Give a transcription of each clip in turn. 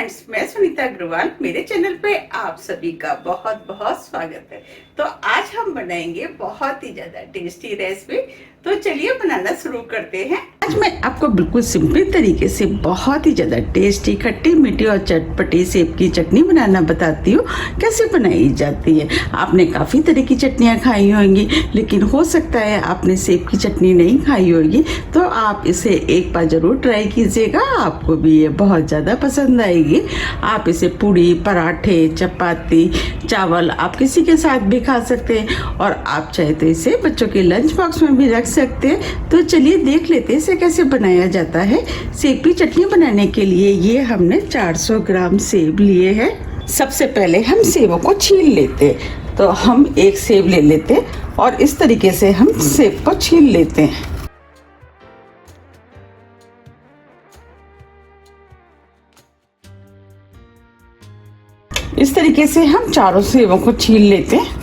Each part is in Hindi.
फ्रेंड्स, मैं सुनीता अग्रवाल। मेरे चैनल पे आप सभी का बहुत बहुत स्वागत है। तो आज हम बनाएंगे बहुत ही ज्यादा टेस्टी रेसिपी। तो चलिए बनाना शुरू करते हैं। आज मैं आपको बिल्कुल सिंपल तरीके से बहुत ही ज्यादा टेस्टी खट्टी मीठी और चटपटी सेब की चटनी बनाना बताती हूँ। कैसे बनाई जाती है। आपने काफी तरह की चटनियाँ खाई होंगी, लेकिन हो सकता है आपने सेब की चटनी नहीं खाई होगी, तो आप इसे एक बार जरूर ट्राई कीजिएगा। आपको भी ये बहुत ज़्यादा पसंद आएगी। आप इसे पूड़ी, पराठे, चपाती, चावल आप किसी के साथ भी खा सकते हैं, और आप चाहे तो इसे बच्चों के लंच बॉक्स में भी रख सकते हैं। तो चलिए देख लेते हैं इसे कैसे बनाया जाता है। सेब की चटनी बनाने के लिए ये हमने 400 ग्राम सेब लिए हैं। सबसे पहले हम सेबों को छील लेते हैं। तो हम एक सेब ले लेते हैं और इस तरीके से हम सेब को छील लेते हैं। इस तरीके से हम चारों सेबों को छील लेते हैं।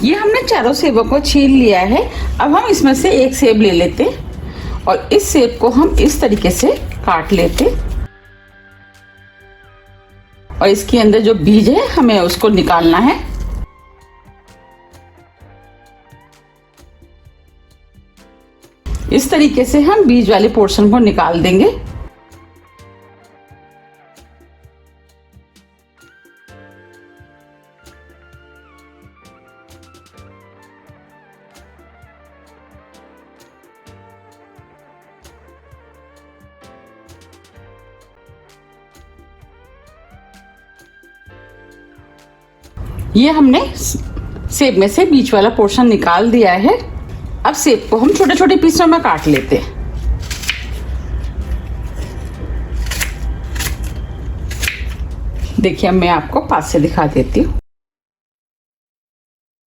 ये हमने चारों सेबों को छील लिया है। अब हम इसमें से एक सेब ले लेते हैं और इस सेब को हम इस तरीके से काट लेते हैं, और इसके अंदर जो बीज है हमें उसको निकालना है। इस तरीके से हम बीज वाले पोर्शन को निकाल देंगे। ये हमने सेब में से बीच वाला पोर्शन निकाल दिया है। अब सेब को हम छोटे छोटे पीसों में काट लेते हैं। देखिए, मैं आपको पास से दिखा देती हूँ।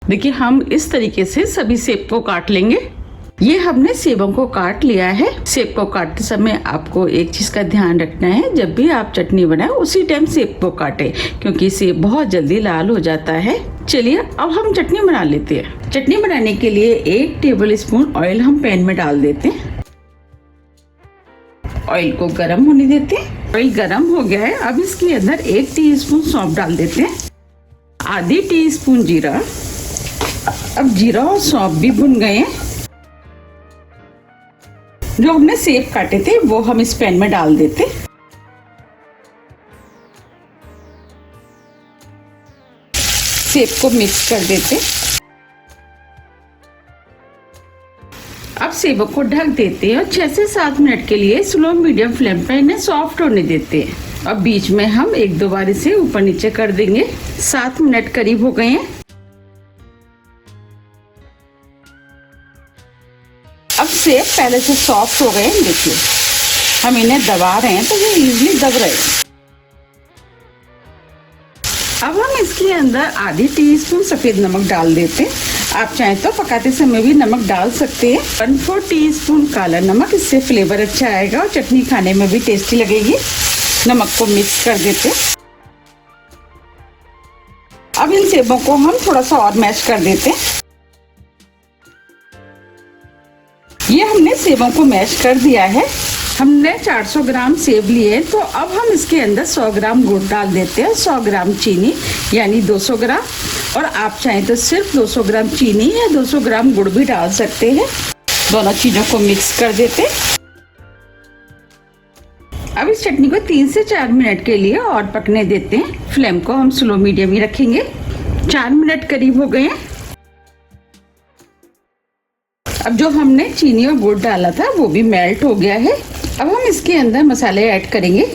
देखिए, हम इस तरीके से सभी सेब को काट लेंगे। ये हमने सेबों को काट लिया है। सेब को काटते समय आपको एक चीज का ध्यान रखना है, जब भी आप चटनी बनाएं उसी टाइम सेब को काटें, क्योंकि सेब बहुत जल्दी लाल हो जाता है। चलिए अब हम चटनी बना लेते हैं। चटनी बनाने के लिए 1 टेबल स्पून ऑयल हम पैन में डाल देते हैं। ऑयल को गर्म होने देते हैं। ऑयल गर्म हो गया है। अब इसके अंदर 1 टीस्पून सौंफ डाल देते हैं, आधी टीस्पून जीरा। अब जीरा और सौंफ भी भुन गए हैं। जो हमने सेब काटे थे वो हम इस पैन में डाल देते। सेब को मिक्स कर देते। अब सेबों को ढक देते हैं और 6 से 7 मिनट के लिए स्लो मीडियम फ्लेम पर इन्हें सॉफ्ट होने देते हैं। अब बीच में हम 1-2 बार इसे ऊपर नीचे कर देंगे। 7 मिनट करीब हो गए हैं। अब सेब पहले से सॉफ्ट हो गए हैं। देखिए, हम इन्हें दबा रहे हैं तो ये इजीली दब रहे हैं। अब हम इसके अंदर आधी टीस्पून सफेद नमक डाल देते हैं। आप चाहें तो पकाते समय भी नमक डाल सकते हैं। 1/4 टीस्पून काला नमक, इससे फ्लेवर अच्छा आएगा और चटनी खाने में भी टेस्टी लगेगी। नमक को मिक्स कर देते हैं। अब इन सेबों को हम थोड़ा सा और मैश कर देते हैं। ये हमने सेबों को मैश कर दिया है। हमने 400 ग्राम सेब लिए, तो अब हम इसके अंदर 100 ग्राम गुड़ डाल देते हैं, 100 ग्राम चीनी यानी 200 ग्राम, और आप चाहें तो सिर्फ 200 ग्राम चीनी या 200 ग्राम गुड़ भी डाल सकते हैं। दोनों चीजों को मिक्स कर देते। अब इस चटनी को 3 से 4 मिनट के लिए और पकने देते हैं। फ्लेम को हम स्लो मीडियम ही रखेंगे। 4 मिनट करीब हो गए हैं। अब जो हमने चीनी और गुड़ डाला था वो भी मेल्ट हो गया है। अब हम इसके अंदर मसाले ऐड करेंगे।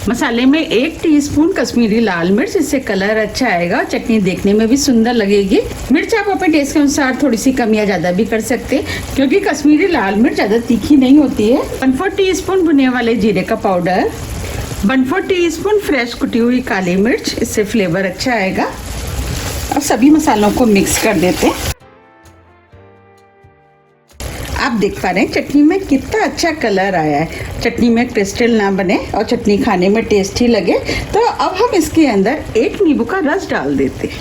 मसाले में 1 टीस्पून कश्मीरी लाल मिर्च, इससे कलर अच्छा आएगा, चटनी देखने में भी सुंदर लगेगी। मिर्च आप अपने टेस्ट के अनुसार थोड़ी सी कम या ज्यादा भी कर सकते हैं, क्योंकि कश्मीरी लाल मिर्च ज्यादा तीखी नहीं होती है। 1/4 टीस्पून भुने वाले जीरे का पाउडर, 1/4 टीस्पून फ्रेश कुटी हुई काली मिर्च, इससे फ्लेवर अच्छा आएगा। अब सभी मसालों को मिक्स कर देते हैं। आप देख पा रहे हैं चटनी में कितना अच्छा कलर आया है। चटनी में क्रिस्टल ना बने और चटनी खाने में टेस्टी लगे, तो अब हम इसके अंदर 1 नींबू का रस डाल देते हैं।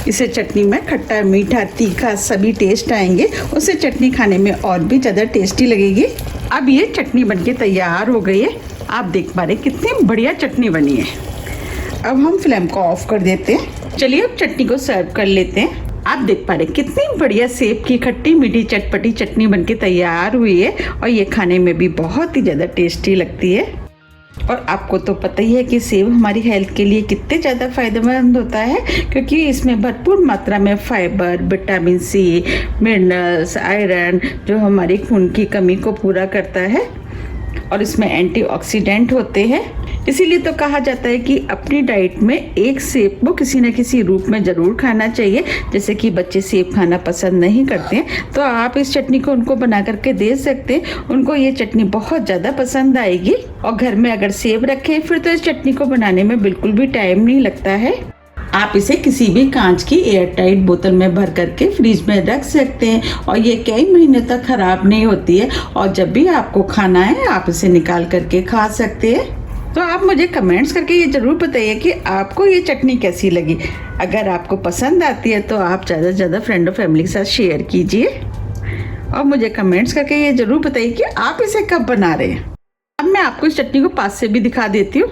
इसे चटनी में खट्टा, मीठा, तीखा सभी टेस्ट आएंगे। उससे चटनी खाने में और भी ज़्यादा टेस्टी लगेगी। अब ये चटनी बनके तैयार हो गई है। आप देख पा रहे कितनी बढ़िया चटनी बनी है। अब हम फ्लेम को ऑफ कर देते हैं। चलिए अब चटनी को सर्व कर लेते हैं। आप देख पा रहे कितनी बढ़िया सेब की खट्टी मीठी चटपटी चटनी बनके तैयार हुई है और ये खाने में भी बहुत ही ज़्यादा टेस्टी लगती है। और आपको तो पता ही है कि सेब हमारी हेल्थ के लिए कितने ज़्यादा फायदेमंद होता है, क्योंकि इसमें भरपूर मात्रा में fibre, vitamin C, minerals, iron जो हमारी खून की कमी को पूरा करता है और इसमें एंटीऑक्सीडेंट होते हैं। इसीलिए तो कहा जाता है कि अपनी डाइट में एक सेब को किसी न किसी रूप में ज़रूर खाना चाहिए। जैसे कि बच्चे सेब खाना पसंद नहीं करते हैं तो आप इस चटनी को उनको बना करके दे सकते हैं। उनको ये चटनी बहुत ज़्यादा पसंद आएगी। और घर में अगर सेब रखें फिर तो इस चटनी को बनाने में बिल्कुल भी टाइम नहीं लगता है। आप इसे किसी भी कांच की एयर टाइट बोतल में भर करके फ्रिज में रख सकते हैं और ये कई महीने तक खराब नहीं होती है। और जब भी आपको खाना है आप इसे निकाल करके खा सकते हैं। तो आप मुझे कमेंट्स करके ये ज़रूर बताइए कि आपको ये चटनी कैसी लगी। अगर आपको पसंद आती है तो आप ज़्यादा से ज़्यादा फ्रेंड और फैमिली के साथ शेयर कीजिए और मुझे कमेंट्स करके ये ज़रूर बताइए कि आप इसे कब बना रहे हैं। अब मैं आपको इस चटनी को पास से भी दिखा देती हूँ।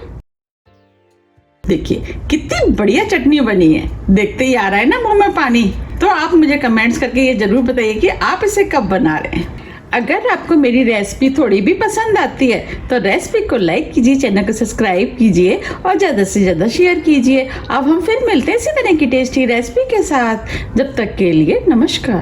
देखिए कितनी बढ़िया चटनी बनी है, देखते ही आ रहा है ना मुंह में पानी। तो आप मुझे कमेंट्स करके ये ज़रूर बताइए कि आप इसे कब बना रहे हैं। अगर आपको मेरी रेसिपी थोड़ी भी पसंद आती है तो रेसिपी को लाइक कीजिए, चैनल को सब्सक्राइब कीजिए और ज़्यादा से ज़्यादा शेयर कीजिए। अब हम फिर मिलते हैं इसी तरह की टेस्टी रेसिपी के साथ। जब तक के लिए नमस्कार।